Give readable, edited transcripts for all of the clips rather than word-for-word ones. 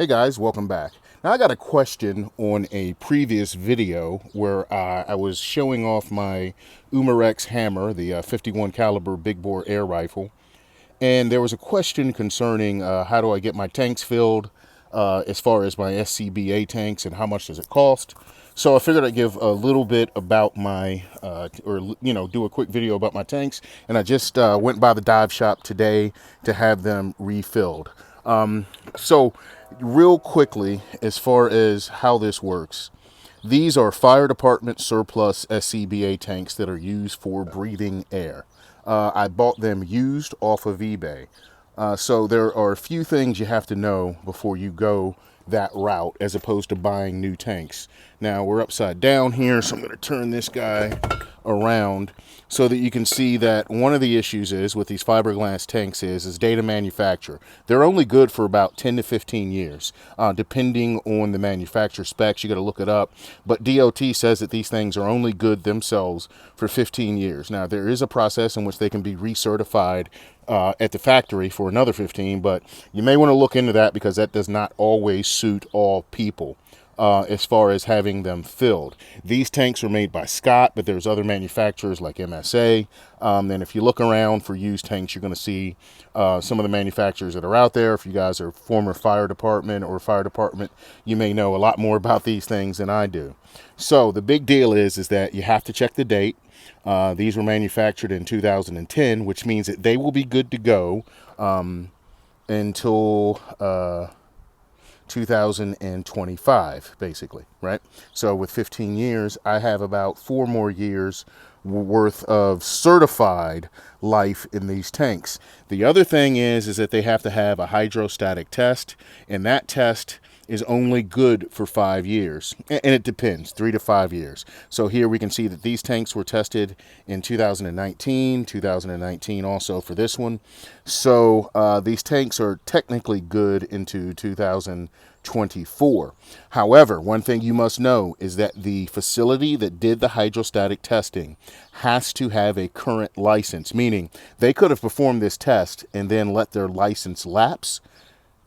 Hey guys, welcome back. Now I got a question on a previous video where I was showing off my Umarex hammer, the 51 caliber big bore air rifle, and there was a question concerning how do I get my tanks filled as far as my SCBA tanks and how much does it cost. So I figured I'd give a little bit about my, do a quick video about my tanks, and I just went by the dive shop today to have them refilled. So real quickly, as far as how this works, these are fire department surplus SCBA tanks that are used for breathing air. I bought them used off of eBay. So there are a few things you have to know before you go that route as opposed to buying new tanks. Now we're upside down here, so I'm going to turn this guy around so that you can see that one of the issues is with these fiberglass tanks is date of manufacture. They're only good for about 10 to 15 years, depending on the manufacturer specs. You got to look it up, but DOT says that these things are only good themselves for 15 years. Now there is a process in which they can be recertified at the factory for another 15, but you may want to look into that because that does not always suit all people. As far as having them filled. These tanks are made by Scott, but there's other manufacturers like MSA. And if you look around for used tanks, you're going to see some of the manufacturers that are out there. If you guys are former fire department or fire department, you may know a lot more about these things than I do. So the big deal is that you have to check the date. These were manufactured in 2010, which means that they will be good to go until 2025, basically, right? So with 15 years, I have about 4 more years worth of certified life in these tanks. The other thing is that they have to have a hydrostatic test, and that test is only good for 5 years, and it depends, 3 to 5 years. So here we can see that these tanks were tested in 2019 also for this one. So these tanks are technically good into 2024. However, one thing you must know is that the facility that did the hydrostatic testing has to have a current license, meaning they could have performed this test and then let their license lapse.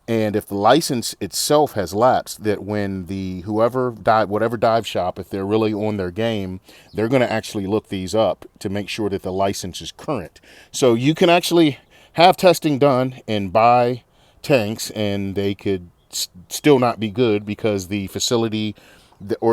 And if the license itself has lapsed, that when whatever dive shop, if they're really on their game, they're going to actually look these up to make sure that the license is current. So you can actually have testing done and buy tanks, and they could still not be good because the facility the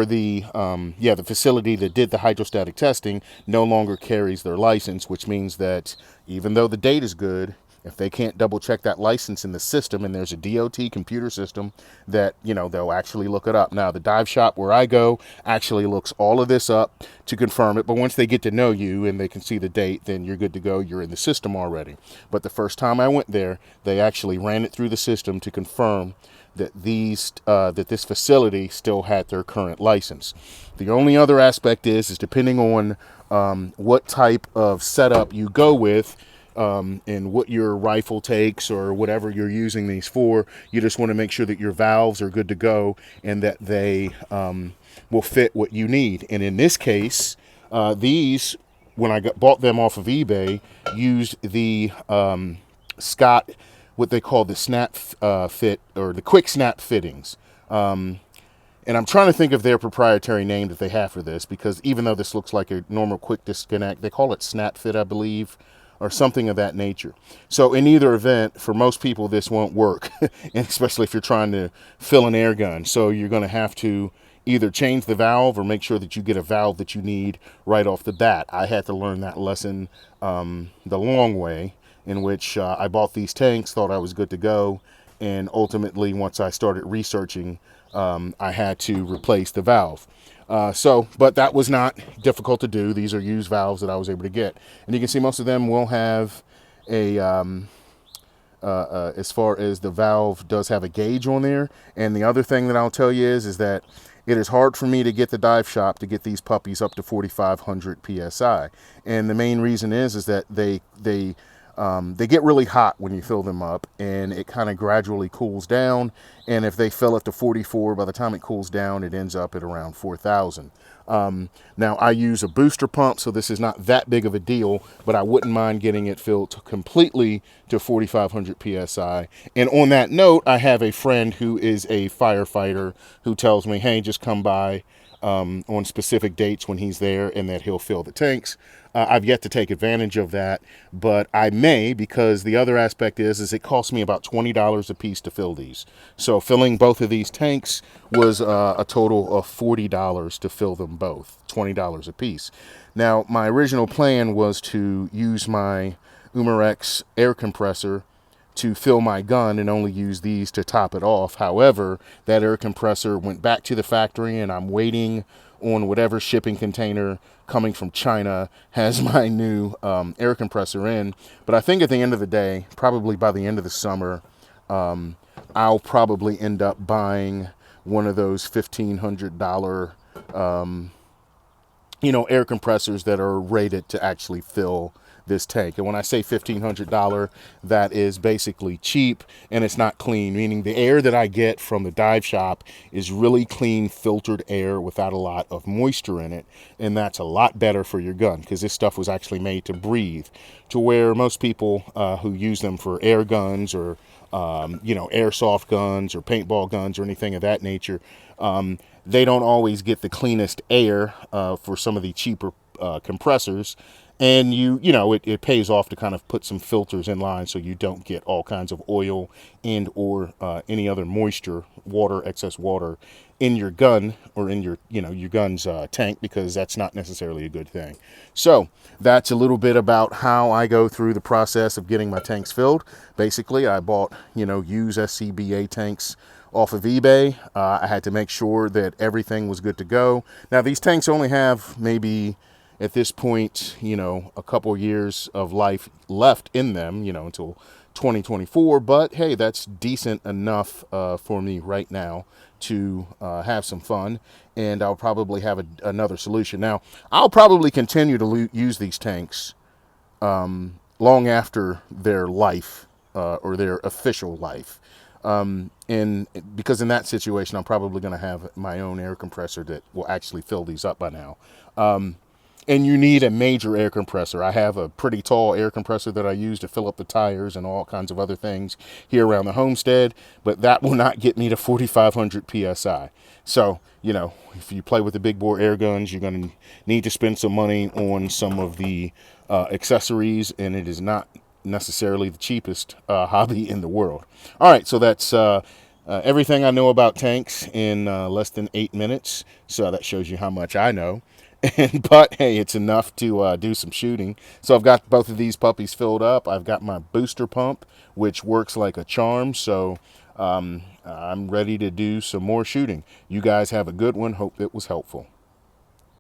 facility that did the hydrostatic testing no longer carries their license, which means that even though the date is good, if they can't double check that license in the system, and there's a DOT computer system that, they'll actually look it up. Now, the dive shop where I go actually looks all of this up to confirm it. But once they get to know you and they can see the date, then you're good to go. You're in the system already. But the first time I went there, they actually ran it through the system to confirm that this facility still had their current license. The only other aspect is depending on what type of setup you go with, and what your rifle takes or whatever you're using these for, you just want to make sure that your valves are good to go and that they will fit what you need. And in this case, these, when I bought them off of eBay, used the Scott, what they call the snap fit, or the quick snap fittings. And I'm trying to think of their proprietary name that they have for this, because even though this looks like a normal quick disconnect, they call it snap fit, I believe, or something of that nature. So in either event, for most people, this won't work, and especially if you're trying to fill an air gun. So you're going to have to either change the valve or make sure that you get a valve that you need right off the bat. I had to learn that lesson the long way, in which I bought these tanks, thought I was good to go, and ultimately, once I started researching, I had to replace the valve. But that was not difficult to do. These are used valves that I was able to get. And you can see most of them will have as far as the valve does have a gauge on there. And the other thing that I'll tell you is that it is hard for me to get the dive shop to get these puppies up to 4,500 PSI. And the main reason is that they They get really hot when you fill them up, and it kind of gradually cools down. And if they fill it to 44, by the time it cools down, it ends up at around 4,000. Now, I use a booster pump, so this is not that big of a deal, but I wouldn't mind getting it filled completely to 4,500 psi. And on that note, I have a friend who is a firefighter who tells me, hey, just come by on specific dates when he's there, and that he'll fill the tanks. I've yet to take advantage of that, but I may, because the other aspect is it costs me about $20 a piece to fill these. So filling both of these tanks was a total of $40 to fill them both, $20 a piece. Now, my original plan was to use my Umarex air compressor to fill my gun and only use these to top it off. However, that air compressor went back to the factory, and I'm waiting on whatever shipping container coming from China has my new air compressor in. But I think at the end of the day, probably by the end of the summer, I'll probably end up buying one of those $1,500 air compressors that are rated to actually fill this tank. And when I say $1,500, that is basically cheap, and it's not clean, meaning the air that I get from the dive shop is really clean, filtered air without a lot of moisture in it. And that's a lot better for your gun, because this stuff was actually made to breathe, to where most people who use them for air guns or airsoft guns or paintball guns or anything of that nature, they don't always get the cleanest air for some of the cheaper compressors. And it pays off to kind of put some filters in line so you don't get all kinds of oil and or any other moisture, excess water in your gun or in your gun's tank, because that's not necessarily a good thing. So that's a little bit about how I go through the process of getting my tanks filled. Basically, I bought used SCBA tanks off of eBay. I had to make sure that everything was good to go. Now, these tanks only have maybe at this point, a couple years of life left in them, until 2024. But hey, that's decent enough for me right now to have some fun. And I'll probably have another solution. Now, I'll probably continue to use these tanks long after their life or their official life. And because in that situation, I'm probably going to have my own air compressor that will actually fill these up by now. And you need a major air compressor. I have a pretty tall air compressor that I use to fill up the tires and all kinds of other things here around the homestead, but that will not get me to 4,500 psi. So, if you play with the big bore air guns, you're going to need to spend some money on some of the accessories, and it is not necessarily the cheapest hobby in the world. All right, so that's everything I know about tanks in less than 8 minutes. So that shows you how much I know. But hey, it's enough to do some shooting. So I've got both of these puppies filled up. I've got my booster pump, which works like a charm. So I'm ready to do some more shooting. You guys have a good one. Hope it was helpful.